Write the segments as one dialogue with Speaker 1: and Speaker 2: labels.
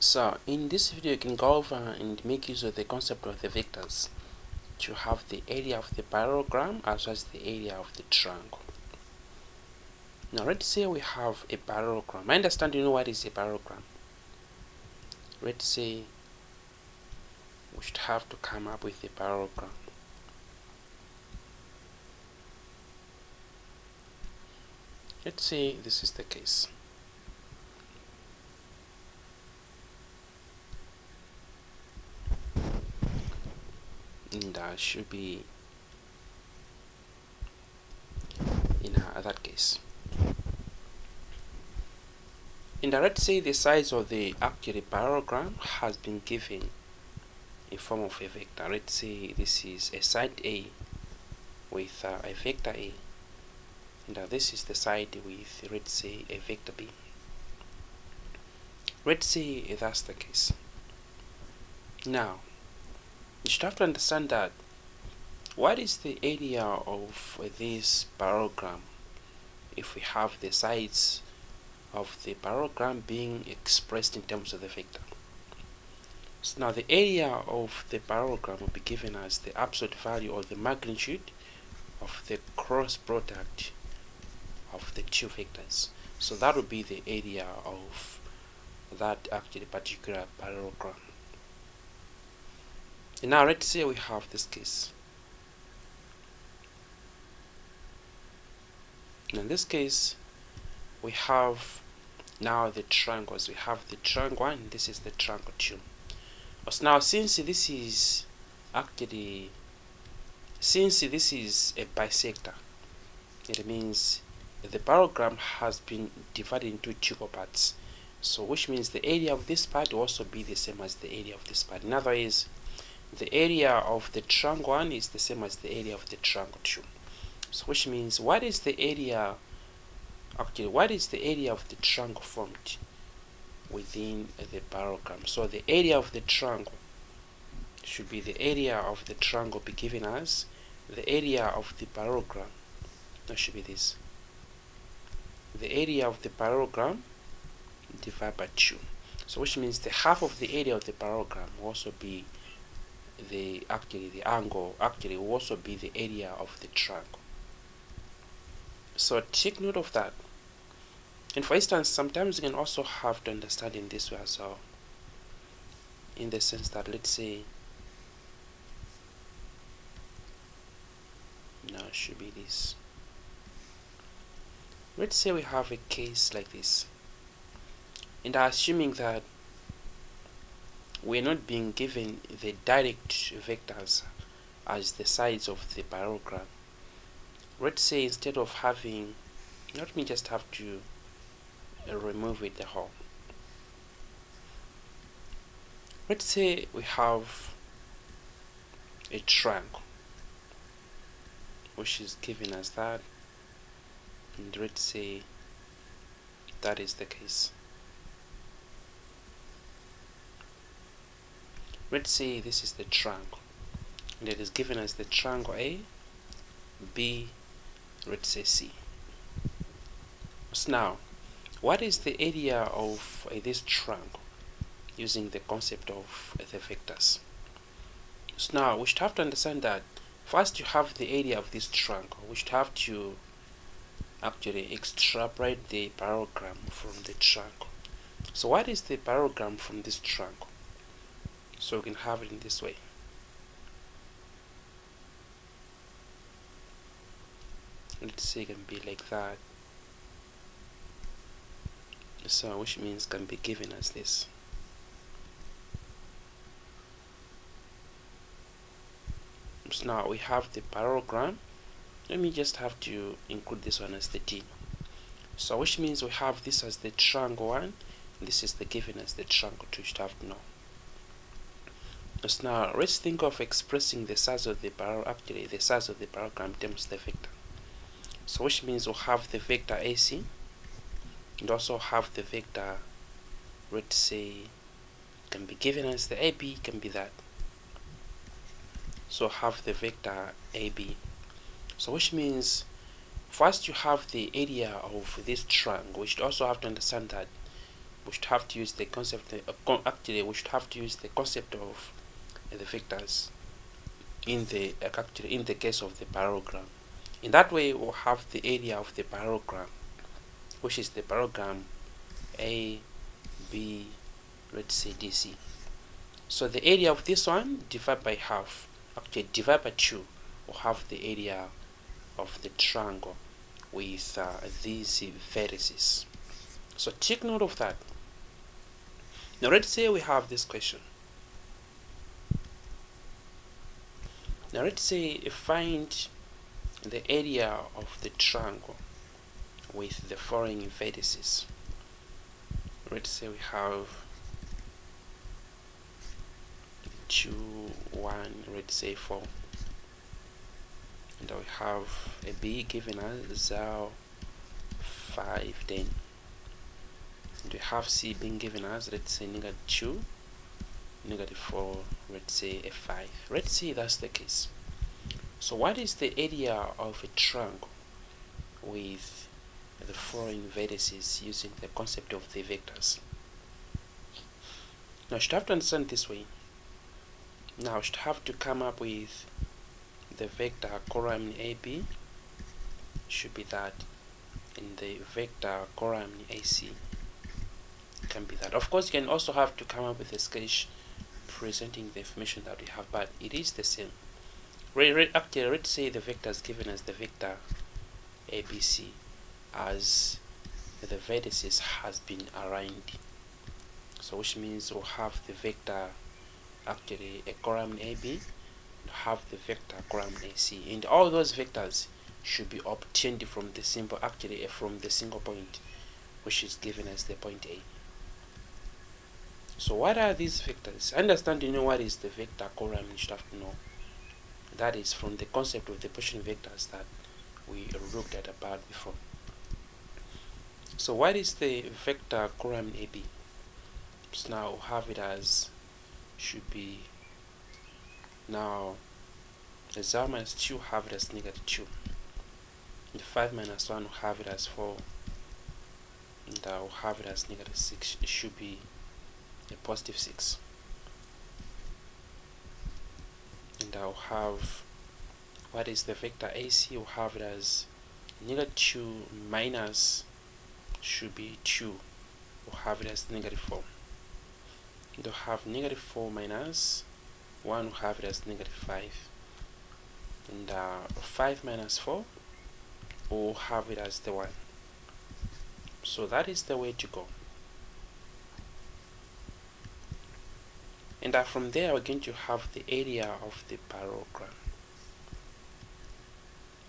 Speaker 1: So in this video you can go over and make use of the concept of the vectors to have the area of the parallelogram as well as the area of the triangle. Now let's say we have a parallelogram. I understand you know what is a parallelogram. Let's say we should have to come up with a parallelogram. Let's say this is the case. And that should be in that case. And let's say the size of the actual parallelogram has been given in form of a vector. Let's say this is a side A with a vector A, and this is the side with, let's say, a vector B. Let's say that's the case. Now you should have to understand that what is the area of this parallelogram if we have the sides of the parallelogram being expressed in terms of the vector. So now the area of the parallelogram will be given as the absolute value or the magnitude of the cross product of the two vectors. So that would be the area of that actually particular parallelogram. And now let's say we have this case. In this case, we have now the triangles. We have the triangle 1 and this is the triangle 2. So now since this is a bisector, it means the parallelogram has been divided into two parts. So which means the area of this part will also be the same as the area of this part. In other words, the area of the triangle 1 is the same as the area of the triangle 2. So which means what is the area of the triangle formed within the parallelogram? So the area of the triangle should be the area of the triangle be given as the area of the parallelogram. That should be this. The area of the parallelogram divided by 2. So which means the half of the area of the parallelogram will also be the angle will also be the area of the triangle. So take note of that. And for instance, sometimes you can also have to understand in this way as well, in the sense that let's say now it should be this. Let's say we have a case like this, and assuming that we're not being given the direct vectors as the sides of the parallelogram. Let's say instead of having, let me just have to remove it the whole. Let's say we have a triangle which is given as that, and let's say that is the case. Let's say this is the triangle and it is given as the triangle A, B, let's say C. So now what is the area of this triangle using the concept of the vectors? So now we should have to understand that first you have the area of this triangle. We should have to actually extrapolate the parallelogram from the triangle. So what is the parallelogram from this triangle? So we can have it in this way. Let's say it can be like that. So which means can be given as this. So now we have the parallelogram. Let me just have to include this one as the T. So which means we have this as the triangle 1, and this is the given as the triangle 2. You should have to know. So now let's think of expressing the size of the parallelogram in terms of the vector. So which means we'll have the vector AC and also have the vector, let's say, can be given as the AB, can be that. So have the vector AB. So which means first you have the area of this triangle. We should also have to understand that we should have to use the concept actually we should have to use the concept of the vectors in the actually in the case of the parallelogram. In that way, we'll have the area of the parallelogram, which is the parallelogram A, B, let's say DC. So the area of this one divided by half, actually divide by 2, we'll have the area of the triangle with these vertices. So take note of that. Now let's say we have this question. Now let's say find the area of the triangle with the following vertices. Let's say we have 2, 1, let's say 4, and we have a B given as 0, 5, 10, and we have C being given as, let's say, -2, -4, let's say a 5. Let's see that's the case. So what is the area of a triangle with the following vertices using the concept of the vectors? Now you should have to understand this way. Now you should have to come up with the vector column AB should be that, and the vector column AC can be that. Of course, you can also have to come up with a sketch presenting the information that we have, but it is the same. Actually, let's say the vector is given as the vector ABC, as the vertices has been aligned. So which means we'll have the vector actually a column AB, have the vector column AC, and all those vectors should be obtained from the symbol, actually from the single point, which is given as the point A. So what are these vectors? Understand, you know what is the vector column, you should have to know. That is from the concept of the position vectors that we looked at about before. So what is the vector column AB? So now we'll have it as, should be, now the 0 minus 2 have it as -2, and 5 minus 1 will have it as 4, and we'll have it as -6. It should be a positive 6, and I'll have, what is the vector AC? We'll have it as -2 minus, should be 2, we'll have it as -4, and we'll have -4 minus 1, we'll have it as -5, and 5 minus 4 we'll have it as the 1. So that is the way to go. And from there we're going to have the area of the parallelogram.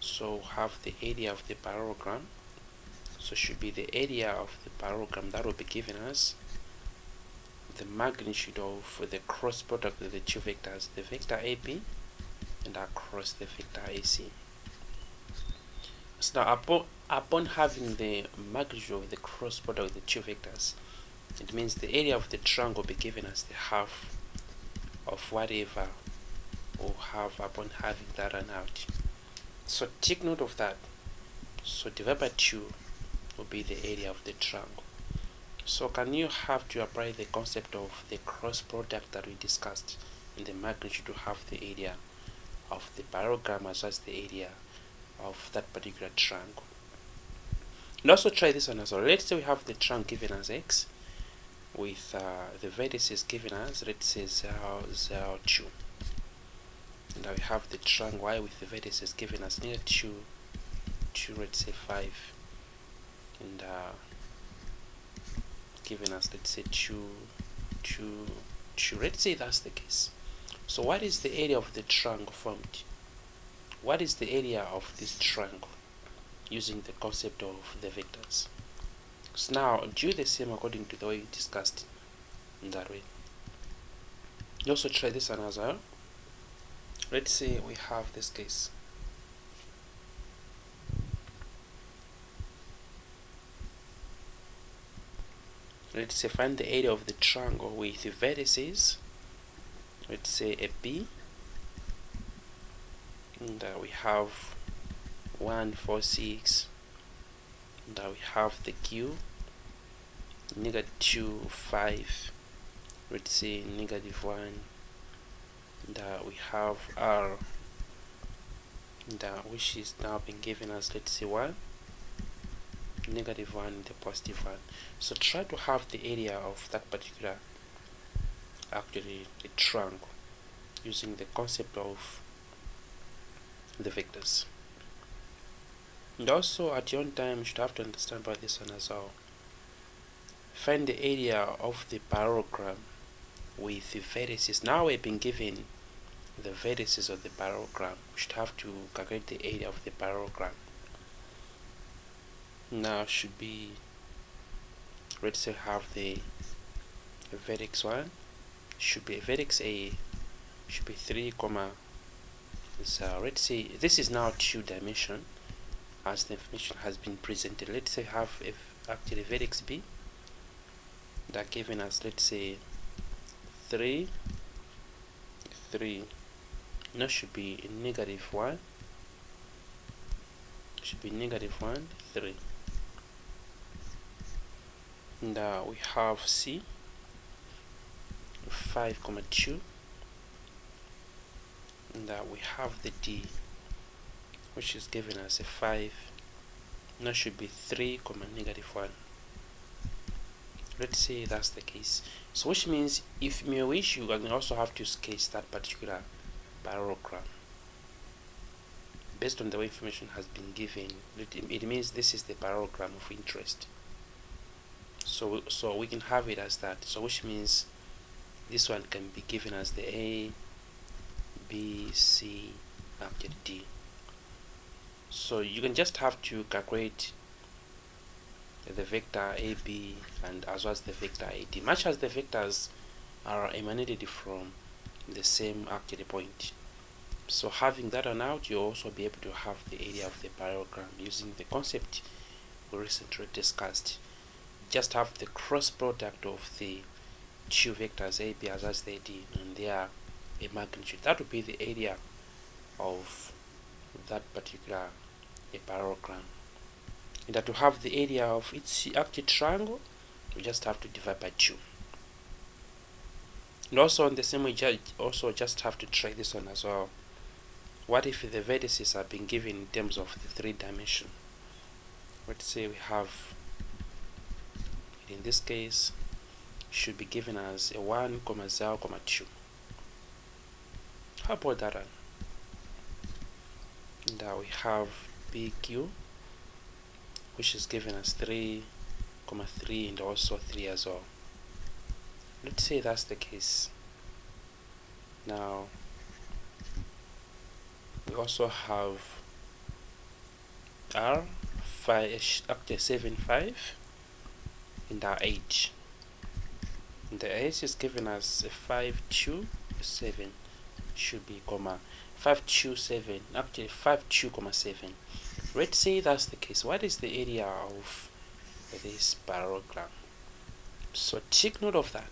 Speaker 1: So have the area of the parallelogram, so should be the area of the parallelogram that will be given as the magnitude of the cross product of the two vectors, the vector AB and across the vector AC. So now upon having the magnitude of the cross product of the two vectors, it means the area of the triangle will be given as the half of whatever we'll have upon having that run out. So take note of that. So divided by 2 will be the area of the triangle. So can you have to apply the concept of the cross product that we discussed in the magnitude to have the area of the parallelogram as well as the area of that particular triangle. And also try this one as well. Let's say we have the triangle given as X with the vertices given as, let's say 0, 0, 2. And now we have the triangle Y with the vertices given as -2, 2, let's say 5, and given us, let's say 2, 2, 2. Let's say that's the case. So what is the area of the triangle formed? What is the area of this triangle using the concept of the vectors? So now do the same according to the way we discussed in that way. You also try this one as well. Let's say we have this case. Let's say find the area of the triangle with the vertices, let's say a B, and we have 1, 4, 6, and we have the Q, negative 2, 5, let's say negative 1, and we have R, and which is now been given as, let's say, 1, negative 1, the positive 1. So try to have the area of that particular, actually, a triangle, using the concept of the vectors. And also at your own time, you should have to understand about this one as well. Find the area of the parallelogram with the vertices. Now we've been given the vertices of the parallelogram. We should have to calculate the area of the parallelogram. Now should be, let's say, have the vertex 1, should be vertex A, should be 3, so let's say this is now 2 dimension as the information has been presented. Let's say have actually vertex B that given us, let's say, 3, now should be negative 1, should be negative 1, 3, and we have C 5, 2, and we have the D, which is given us a 5, now should be 3, negative 1. Let's say that's the case. So which means if you may wish, you can also have to sketch that particular parallelogram based on the way information has been given. It means this is the parallelogram of interest. So we can have it as that. So which means this one can be given as the A, B, C, up to D. So you can just have to calculate the vector AB and as well as the vector AD, much as the vectors are emanated from the same actually point. So having that on out, you'll also be able to have the area of the parallelogram using the concept we recently discussed. Just have the cross product of the 2 vectors AB as well as the AD and their a magnitude. That would be the area of that particular parallelogram. And that to have the area of its actual triangle, we just have to divide by 2. And also in the same way, just have to try this one as well. What if the vertices are being given in terms of the 3 dimension? Let's say we have, in this case, should be given as a 1, 0, 2. How about that one? And we have PQ, which is given as 3, 3 and also 3 as well. Let's say that's the case. Now we also have R 5 up to 7, 5 and our H. And the H is given as a 5, 2, 7. Should be 5, 2, 7 up to 5, 2, 7. Let's say that's the case. What is the area of this parallelogram? So take note of that.